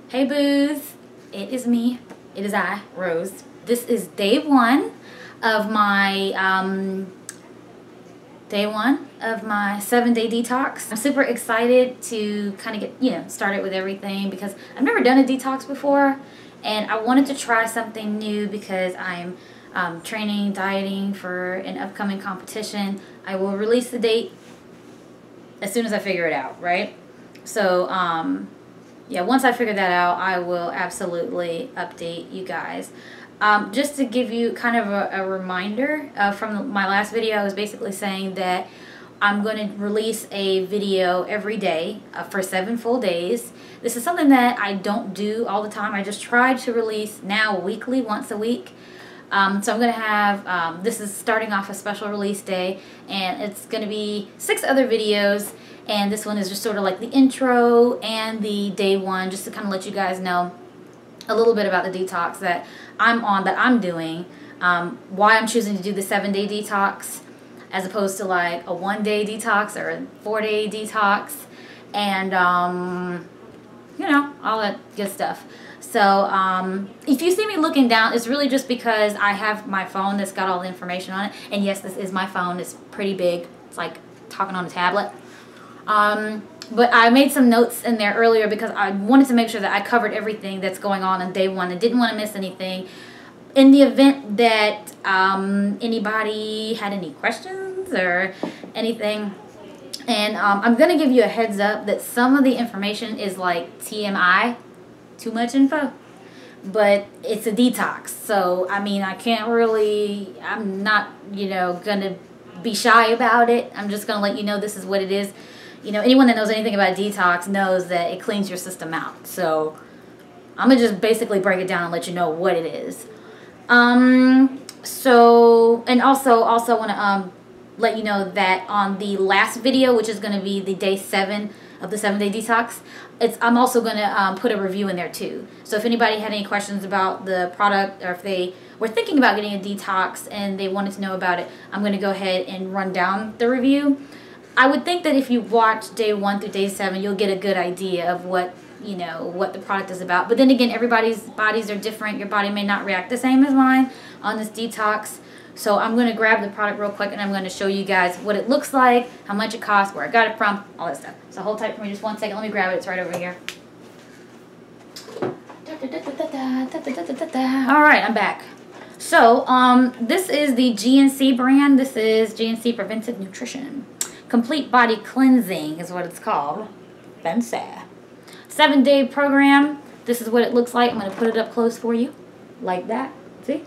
Hey booze, it is me, it is I, Rose. This is day one of my 7-day detox. I'm super excited to kind of get, started with everything because I've never done a detox before and I wanted to try something new because I'm training, dieting for an upcoming competition. I will release the date as soon as I figure it out, right? So, yeah, once I figure that out, I will absolutely update you guys. Just to give you kind of a reminder from my last video, I was basically saying that I'm going to release a video every day for 7 full days. This is something that I don't do all the time. I just try to release now weekly, once a week. So I'm going to have, this is starting off a special release day, and it's going to be 6 other videos. And this one is just sort of like the intro and the day one, just to kind of let you guys know a little bit about the detox that I'm on, that I'm doing, why I'm choosing to do the 7-day detox as opposed to like a 1-day detox or a 4-day detox, and all that good stuff. So if you see me looking down, it's really just because I have my phone that's got all the information on it. And yes, this is my phone. It's pretty big. It's like talking on a tablet. But I made some notes in there earlier because I wanted to make sure that I covered everything that's going on day one. I didn't want to miss anything. In the event that anybody had any questions or anything, and I'm going to give you a heads up that some of the information is like TMI, too much info, but it's a detox. So, I mean, I can't really, I'm not, going to be shy about it. I'm just going to let you know this is what it is. Anyone that knows anything about detox knows that it cleans your system out. So I'm going to just basically break it down and let you know what it is. So, and also want to let you know that on the last video, which is going to be the day 7 of the 7-day detox, I'm also going to put a review in there too. So if anybody had any questions about the product, or if they were thinking about getting a detox and they wanted to know about it, I'm going to go ahead and run down the review. I would think that if you watch day 1 through day 7, you'll get a good idea of what the product is about. But then again, everybody's bodies are different. Your body may not react the same as mine on this detox. So I'm going to grab the product real quick and I'm going to show you guys what it looks like, how much it costs, where I got it from, all that stuff. So hold tight for me just 1 second. Let me grab it. It's right over here. All right, I'm back. So this is the GNC brand. This is GNC Preventive Nutrition. Complete Body Cleansing is what it's called. Fancy. 7-day program. This is what it looks like. I'm going to put it up close for you. Like that. See?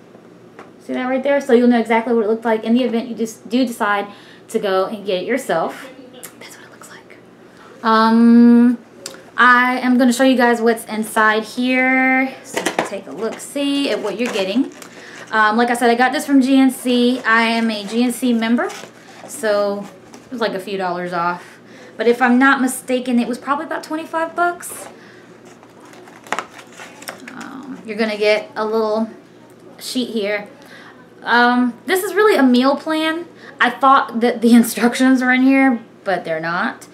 See that right there? So you'll know exactly what it looks like in the event you just do decide to go and get it yourself. That's what it looks like. I am going to show you guys what's inside here. So take a look, see at what you're getting. Like I said, I got this from GNC. I am a GNC member. So it was like a few dollars off. But if I'm not mistaken, it was probably about 25 bucks. You're going to get a little sheet here. This is really a meal plan. I thought that the instructions are in here, but they're not.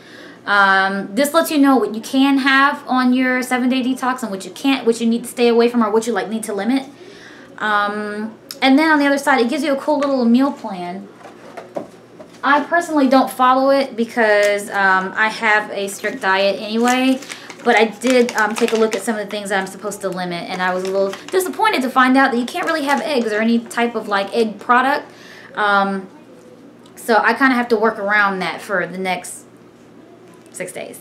This lets you know what you can have on your 7-day detox and what you can't, what you need to stay away from, or what you need to limit. And then on the other side, it gives you a cool little meal plan. I personally don't follow it because I have a strict diet anyway, but I did take a look at some of the things that I'm supposed to limit, and I was a little disappointed to find out that you can't really have eggs or any type of egg product. So I kind of have to work around that for the next 6 days.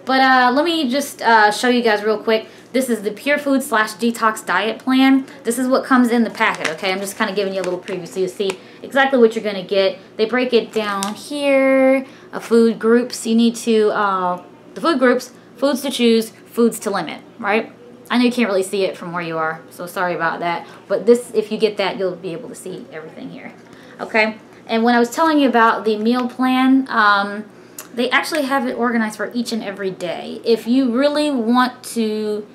But let me just show you guys real quick. This is the Pure Food / Detox Diet Plan. This is what comes in the packet, okay? I'm just kind of giving you a little preview so you see exactly what you're going to get. They break it down here. Food groups. You need to, the food groups, foods to choose, foods to limit, right? I know you can't really see it from where you are, so sorry about that. But this, if you get that, you'll be able to see everything here, okay? And when I was telling you about the meal plan, they actually have it organized for each and every day. If you really want to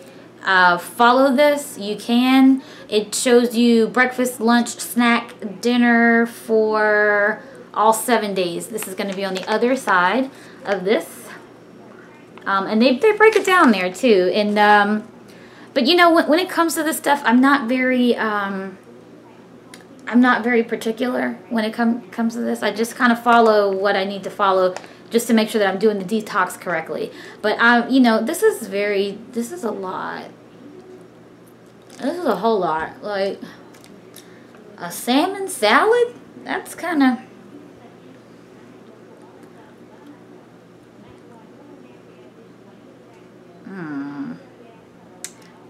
follow this, you can. It shows you breakfast, lunch, snack, dinner for all 7 days. This is going to be on the other side of this. And they break it down there too. And But you know, when it comes to this stuff, I'm not very particular when it comes to this. I just kind of follow what I need to follow just to make sure that I'm doing the detox correctly. But you know, this is a lot. This is a whole lot. Like a salmon salad? That's kind of...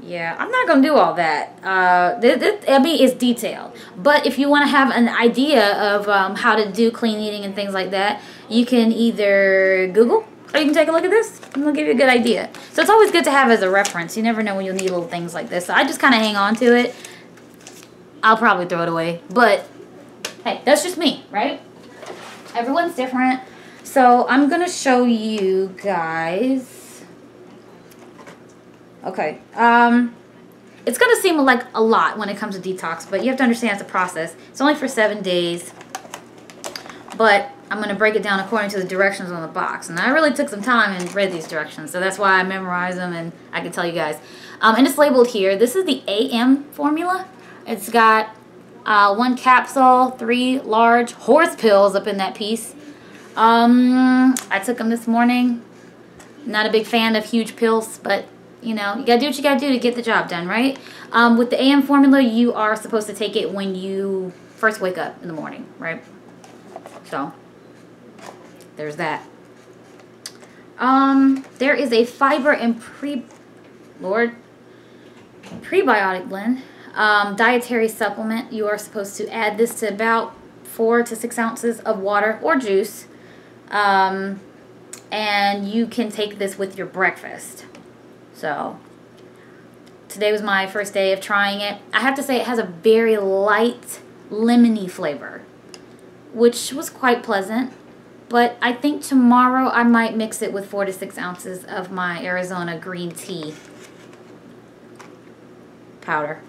Yeah, I'm not going to do all that. I mean, it's detailed. But if you want to have an idea of how to do clean eating and things like that, you can either Google or you can take a look at this. And it'll give you a good idea. So it's always good to have as a reference. You never know when you'll need little things like this. So I just kind of hang on to it. I'll probably throw it away. But, hey, that's just me, right? Everyone's different. So I'm going to show you guys... Okay, it's going to seem like a lot when it comes to detox, but you have to understand it's a process. It's only for 7 days, but I'm going to break it down according to the directions on the box. And I really took some time and read these directions, so that's why I memorized them and I can tell you guys. And it's labeled here. This is the AM formula. It's got 1 capsule, 3 large horse pills up in that piece. I took them this morning. Not a big fan of huge pills, but... You know, you gotta do what you gotta do to get the job done, right? With the AM formula, you are supposed to take it when you first wake up in the morning, right? So, there's that. There is a fiber and prebiotic blend, dietary supplement. You are supposed to add this to about 4 to 6 ounces of water or juice, and you can take this with your breakfast. So, today was my first day of trying it. I have to say it has a very light, lemony flavor, which was quite pleasant. But I think tomorrow I might mix it with 4 to 6 ounces of my Arizona green tea powder.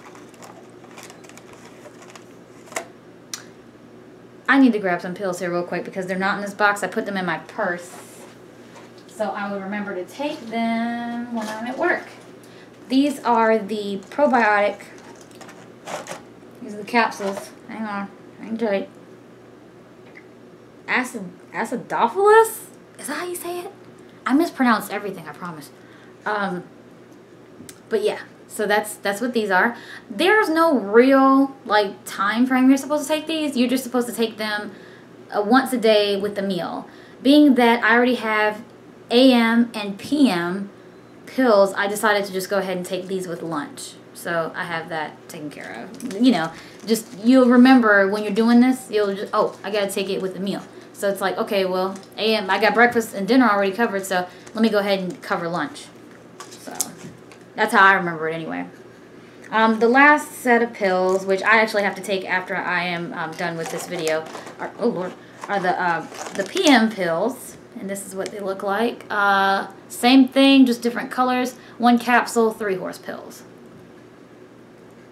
I need to grab some pills here real quick because they're not in this box. I put them in my purse, so I will remember to take them when I'm at work. These are the probiotic. These are the capsules. Hang on. Hang tight. Acidophilus? Is that how you say it? I mispronounced everything, I promise. But yeah, so that's what these are. There's no real like time frame you're supposed to take these. You're just supposed to take them once a day with the meal. Being that I already have AM and PM pills, I decided to just go ahead and take these with lunch. So I have that taken care of. You know, just you'll remember when you're doing this, you'll just, oh, I gotta take it with the meal. So it's like, okay, well, AM, I got breakfast and dinner already covered, so let me go ahead and cover lunch. So that's how I remember it anyway. The last set of pills, which I actually have to take after I am done with this video, are, oh Lord, are the PM pills. And this is what they look like. Same thing, just different colors. 1 capsule, 3 horse pills.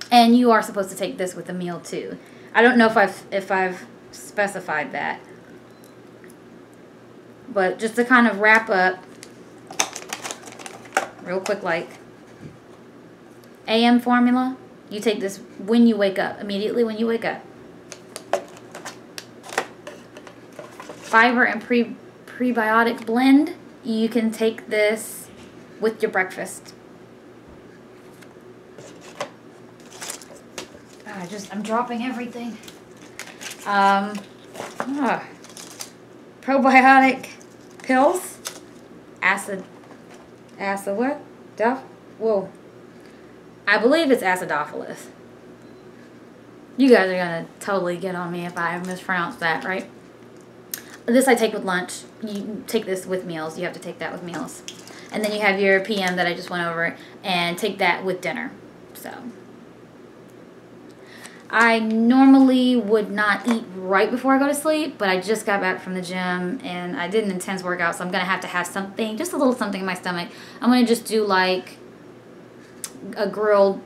And you are supposed to take this with a meal too. I don't know if I've specified that. But just to kind of wrap up, real quick, like AM formula, you take this when you wake up, immediately when you wake up. Fiber and prebiotic blend, you can take this with your breakfast. I'm dropping everything. Probiotic pills, acid what? Whoa. I believe it's acidophilus. You guys are gonna totally get on me if I mispronounce that, right? This I take with lunch. You take this with meals. You have to take that with meals. And then you have your PM that I just went over, and take that with dinner. So I normally would not eat right before I go to sleep, but I just got back from the gym and I did an intense workout, so I'm going to have something, just a little something in my stomach. I'm going to just do like a grilled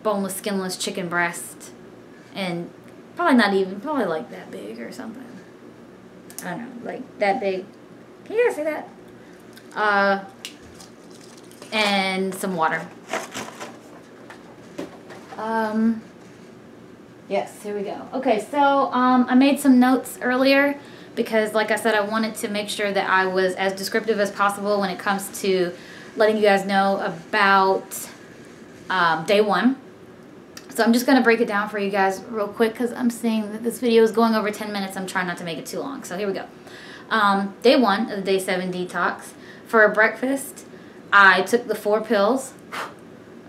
boneless, skinless chicken breast, and probably like that big or something. I don't know, like that big. Can you guys see that? And some water. Yes, here we go. Okay, so I made some notes earlier because, like I said, I wanted to make sure that I was as descriptive as possible when it comes to letting you guys know about day one. So I'm just going to break it down for you guys real quick because I'm seeing that this video is going over 10 minutes. I'm trying not to make it too long. So here we go. Day one of the day 7 detox. For breakfast, I took the 4 pills,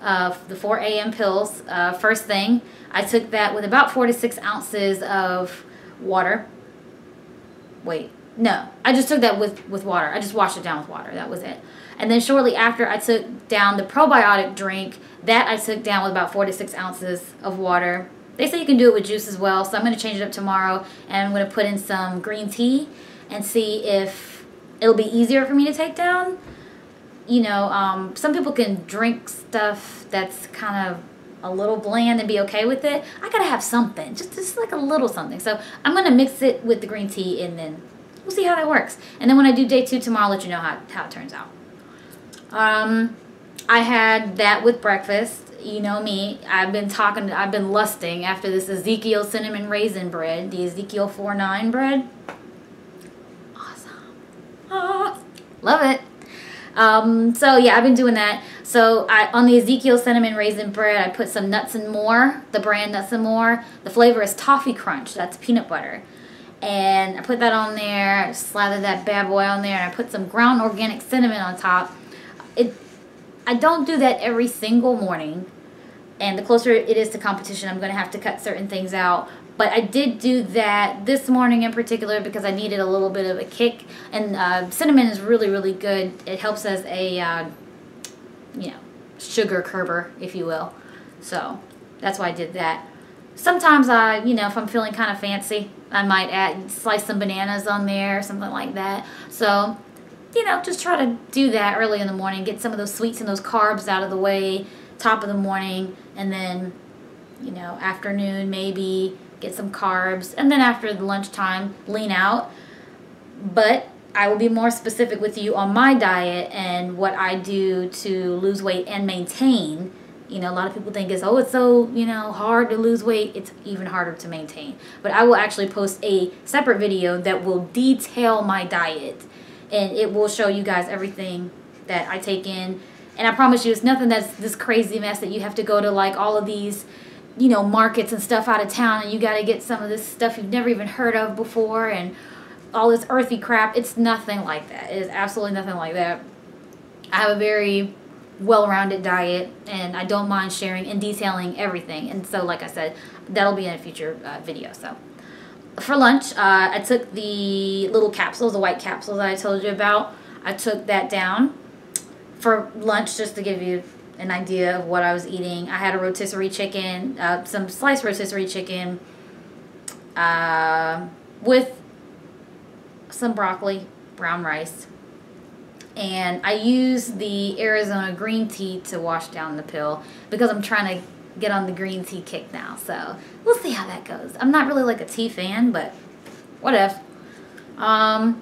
the 4 a.m. pills. First thing, I took that with about 4 to 6 ounces of water. Wait, no, I just took that with water. I just washed it down with water. That was it. And then shortly after, I took down the probiotic drink. That I took down with about 4 to 6 ounces of water. They say you can do it with juice as well, so I'm going to change it up tomorrow. And I'm going to put in some green tea and see if it'll be easier for me to take down. You know, some people can drink stuff that's kind of a little bland and be okay with it. I gotta have something, just like a little something. So I'm gonna mix it with the green tea and then we'll see how that works. And then when I do day 2 tomorrow, I'll let you know how it turns out. I had that with breakfast. You know me, I've been lusting after this Ezekiel cinnamon raisin bread, the Ezekiel 4-9 bread. Awesome. Oh, love it. So yeah, I've been doing that. So on the Ezekiel cinnamon raisin bread, I put some Nuts and More, the brand Nuts and More. The flavor is Toffee Crunch. That's peanut butter. And I put that on there, slathered that bad boy on there, and I put some ground organic cinnamon on top. I don't do that every single morning. And the closer it is to competition, I'm going to have to cut certain things out. But I did do that this morning in particular because I needed a little bit of a kick. And cinnamon is really, really good. It helps as a, you know, sugar curber, if you will. So that's why I did that. Sometimes you know, if I'm feeling kind of fancy, I might slice some bananas on there or something like that. So, you know, just try to do that early in the morning. Get some of those sweets and those carbs out of the way, top of the morning. And then, you know, afternoon maybe get some carbs, and then after the lunchtime, lean out. But I will be more specific with you on my diet and what I do to lose weight and maintain. You know, a lot of people think it's so, you know, hard to lose weight. It's even harder to maintain. But I will actually post a separate video that will detail my diet, and it will show you guys everything that I take in. And I promise you, it's nothing that's this crazy mess that you have to go to like all of these, you know, markets and stuff out of town, and you got to get some of this stuff you've never even heard of before and all this earthy crap. It's nothing like that. It is absolutely nothing like that. I have a very well-rounded diet, and I don't mind sharing and detailing everything. And so, like I said, that'll be in a future video. So for lunch, I took the little capsules, the white capsules that I told you about. I took that down for lunch just to give you an idea of what I was eating. I had a rotisserie chicken, some sliced rotisserie chicken with some broccoli, brown rice. And I used the Arizona green tea to wash down the pill because I'm trying to get on the green tea kick now. So we'll see how that goes. I'm not really like a tea fan, but what if. Now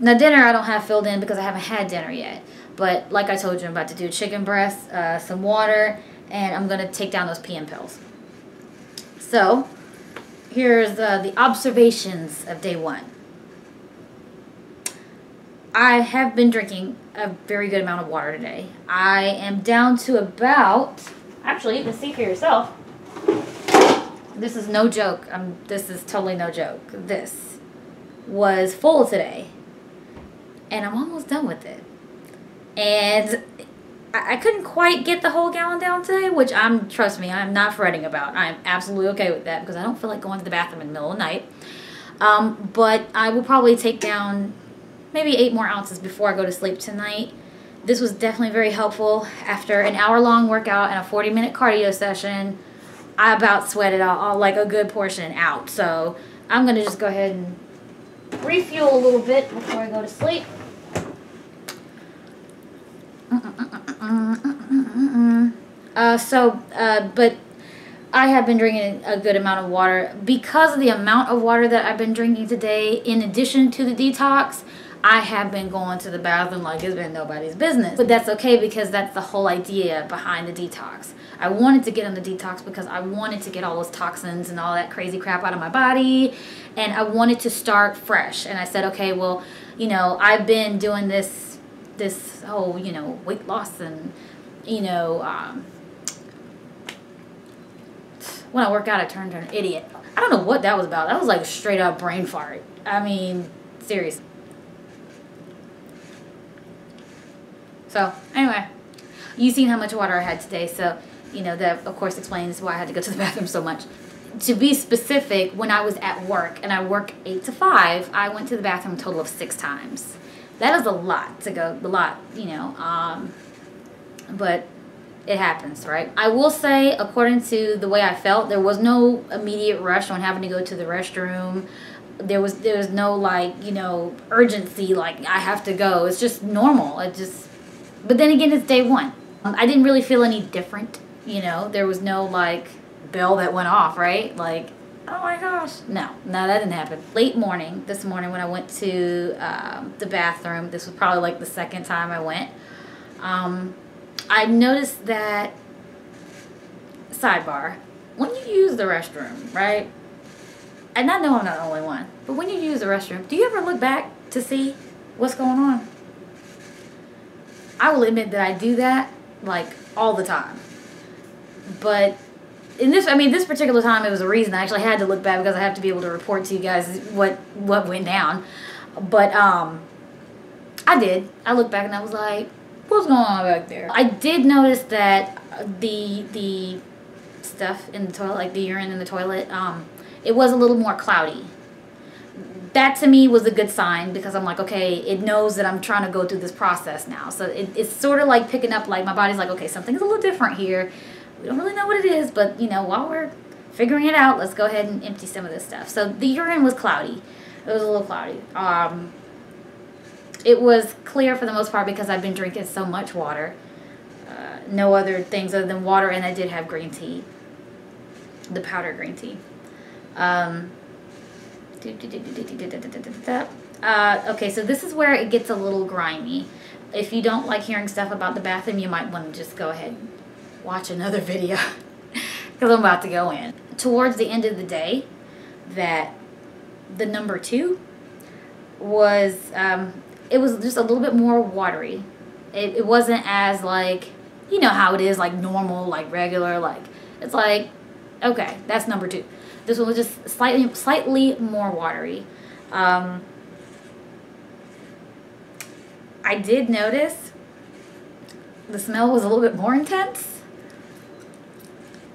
dinner I don't have filled in because I haven't had dinner yet. But like I told you, I'm about to do chicken breast, some water, and I'm going to take down those PM pills. So here's the observations of day 1. I have been drinking a very good amount of water today. I am down to about, actually you can see for yourself, this is no joke. This is totally no joke. This was full today, and I'm almost done with it. And I couldn't quite get the whole gallon down today, which trust me, I'm not fretting about. I'm absolutely okay with that because I don't feel like going to the bathroom in the middle of the night. But I will probably take down maybe 8 more ounces before I go to sleep tonight. This was definitely very helpful. After an hour-long workout and a 40-minute cardio session, I about sweated all like a good portion out. So I'm going to just go ahead and refuel a little bit before I go to sleep. But I have been drinking a good amount of water. Because of the amount of water that I've been drinking today, in addition to the detox, I have been going to the bathroom like it's been nobody's business. But that's okay, because that's the whole idea behind the detox. I wanted to get on the detox because I wanted to get all those toxins and all that crazy crap out of my body. And I wanted to start fresh. And I said, okay, well, you know, I've been doing this whole, you know, weight loss and, you know, when I work out, I turn into an idiot. I don't know what that was about. That was like a straight up brain fart. I mean, seriously. So, anyway, you've seen how much water I had today, so, you know, that, of course, explains why I had to go to the bathroom so much. To be specific, when I was at work, and I work 8 to 5, I went to the bathroom a total of 6 times. That is a lot to go, you know, but it happens, right? I will say, according to the way I felt, there was no immediate rush on having to go to the restroom. There was no, like, you know, urgency, like, I have to go. It's just normal. But then again, it's day 1. I didn't really feel any different, you know. There was no, like, bell that went off, right? Like, oh my gosh. No, that didn't happen. Late morning, this morning when I went to the bathroom, this was probably like the 2nd time I went, I noticed that, sidebar, when you use the restroom, right? And I know I'm not the only one, but when you use the restroom, do you ever look back to see what's going on? I will admit that I do that, like, all the time. But in this particular time, it was a reason I actually had to look back, because I have to be able to report to you guys what went down. But I did. I looked back and I was like, what's going on back there? I did notice that the stuff in the toilet, like the urine in the toilet, it was a little more cloudy. That to me was a good sign, because I'm like, okay, it knows that I'm trying to go through this process now. So it's sort of like picking up, like, my body's like, okay, something's a little different here. We don't really know what it is, but, you know, while we're figuring it out, let's go ahead and empty some of this stuff. So the urine was cloudy. It was a little cloudy. It was clear for the most part, because I've been drinking so much water. No other things other than water, and I did have green tea. The powdered green tea. Okay, so this is where it gets a little grimy. If you don't like hearing stuff about the bathroom, you might want to just go ahead and watch another video, because I'm about to go in. Towards the end of the day, that the number 2 was, it was just a little bit more watery. It wasn't as, like, you know how it is, like, normal, like, regular, like, it's like, okay, that's number 2. This one was just slightly more watery. I did notice the smell was a little bit more intense,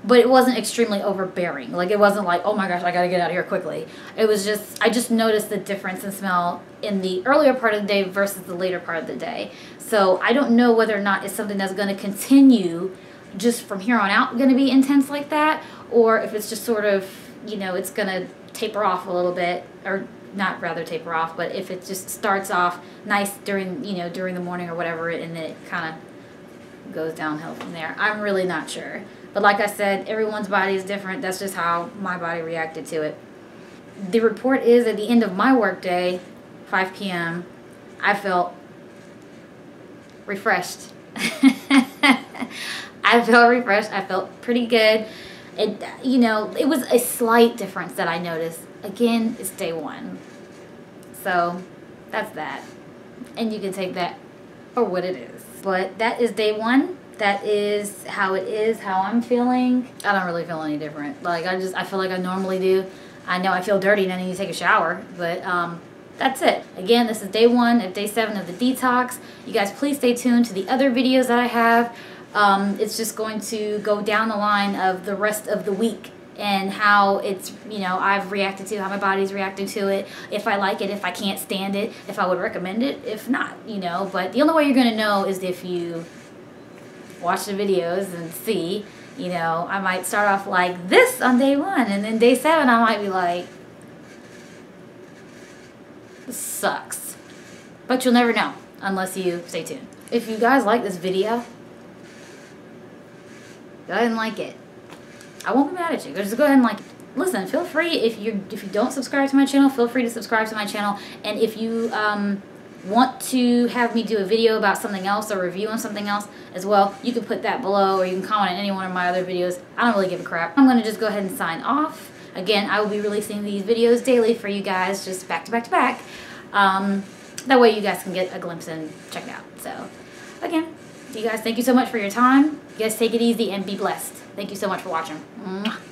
but it wasn't extremely overbearing. Like, it wasn't like, oh my gosh, I gotta get out of here quickly. It was just, I just noticed the difference in smell in the earlier part of the day versus the later part of the day. So I don't know whether or not it's something that's going to continue just from here on out, going to be intense like that, or if it's just sort of, you know, it's going to taper off a little bit, or not rather taper off, but if it just starts off nice during, you know, during the morning or whatever, and then it kind of goes downhill from there. I'm really not sure. But like I said, everyone's body is different. That's just how my body reacted to it. The report is, at the end of my work day, 5 p.m., I felt refreshed. I felt refreshed. I felt pretty good. It, you know, it was a slight difference that I noticed. Again, it's day 1. So that's that. And you can take that for what it is. But that is day 1. That is, how I'm feeling. I don't really feel any different. Like, I feel like I normally do. I know I feel dirty and I need to take a shower, but that's it. Again, this is day 1 of day 7 of the detox. You guys, please stay tuned to the other videos that I have. It's just going to go down the line of the rest of the week and how it's, you know, I've reacted to, how my body's reacting to it, if I like it, if I can't stand it, if I would recommend it, if not, you know. But the only way you're going to know is if you watch the videos and see. You know, I might start off like this on day 1, and then day 7 I might be like, this sucks. But you'll never know unless you stay tuned. If you guys like this video, go ahead and like it. I won't be mad at you. Just go ahead and like it. Listen, feel free, if you don't subscribe to my channel, feel free to subscribe to my channel. And if you want to have me do a video about something else or review on something else as well, you can put that below, or you can comment on any one of my other videos. I don't really give a crap. I'm going to just go ahead and sign off. Again, I will be releasing these videos daily for you guys, just back to back to back. That way you guys can get a glimpse and check it out. So, again, you guys, thank you so much for your time. You guys take it easy and be blessed. Thank you so much for watching. Mwah.